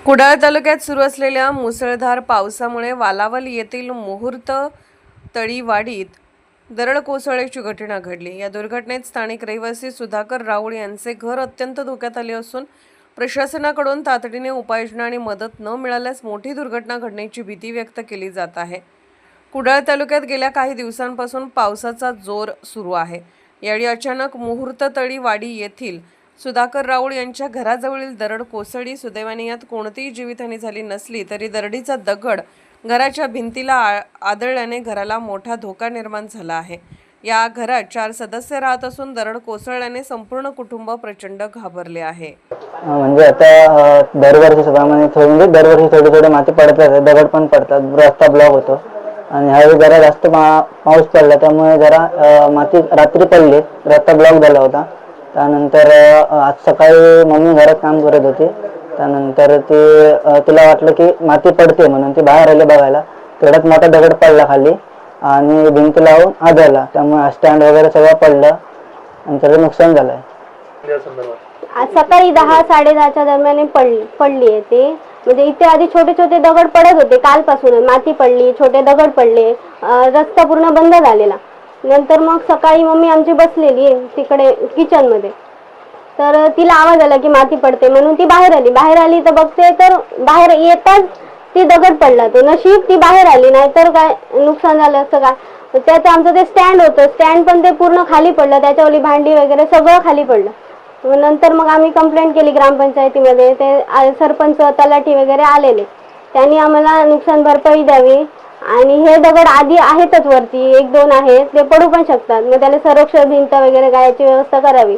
कुडाळ तालुक्यात सुरू असलेल्या मुसळधार पावसामुळे वालावल येथील मुहूर्त तळीवाडीत दरड कोसळल्याची घटना घडली। या दुर्घटनेत स्थानिक रहिवासी सुधाकर राऊळ यांचे घर अत्यंत धोक्यात आले असून प्रशासनाकडून तातडीने उपाययोजना आणि मदत न मिळाल्यास मोठी दुर्घटना घडण्याची भीती व्यक्त केली जात आहे। कुडाळ तालुक्यात गेल्या काही दिवसांपासून पावसाचा जोर सुरू आहे। यावेळी अचानक मुहूर्त तळीवाडी येथील सुधाकर राऊळ यांच्या घराजवळील दरड कोसळली। सुदैवाने यात कोणतीही जीवितहानी झाली नसली तरी दरडीचा दगड घराच्या भिंतीला आदळल्याने घराला मोठा धोका निर्माण झाला आहे। या घरात 4 सदस्य राहत असून दरड कोसळल्याने संपूर्ण कुटुंब प्रचंड घाबरले आहे। म्हणजे आता दरवर्षी थोडी थोडी माती पडत राहते, दगड पण पडतात, रस्ता ब्लॉक होतो आणि ह्यावेळी जरा जास्त पाऊस पडला त्यामुळे जरा माती रात्री पडली, रस्ता ब्लॉक झाला होता। त्यानंतर आज सकाळी मम्मी घरात काम करत होती, त्यानंतर तिला वाटलं की माती पडते म्हणून ती बाहेर आली बघायला। तेवढ्यात मोठा दगड पडला खाली आणि भिंत लावून आदळला, त्यामुळे स्टँड वगैरे सगळं पडलं आणि त्याचं नुकसान झालंय। आज सकाळी 10-10:30च्या दरम्यान पडली आहे ती। म्हणजे इथे आधी छोटे छोटे दगड पडत होते, कालपासून माती पडली, छोटे दगड पडले, रस्ता पूर्ण बंद झालेला। नंतर मग सकाळी मम्मी आमची बसलेली तिकडे किचन मध्ये, तर तिला आवाज आला की माती पडते म्हणून ती बाहेर आली तर बघते तर बाहेर येताच ती दगड पडला। तो नशीब ती बाहेर आली, नाही तर काय नुकसान झालं असतं काय। त्याचं आमचं ते स्टँड होतं, स्टँड पण ते पूर्ण खाली पडलं, त्याच्यावरली भांडी वगैरे सगळं खाली पडलं। नंतर मग आम्ही कंप्लेंट केली ग्रामपंचायतीमध्ये, ते सरपंच तलाठी वगैरे आलेले, त्यांनी आम्हाला नुकसान भरपाई द्यावी आणि हे दगड आधी आहेतच वरती 1-2 आहेत, ते पडू पण शकतात, मग त्याला संरक्षण भिंत वगैरे काय याची व्यवस्था करावी।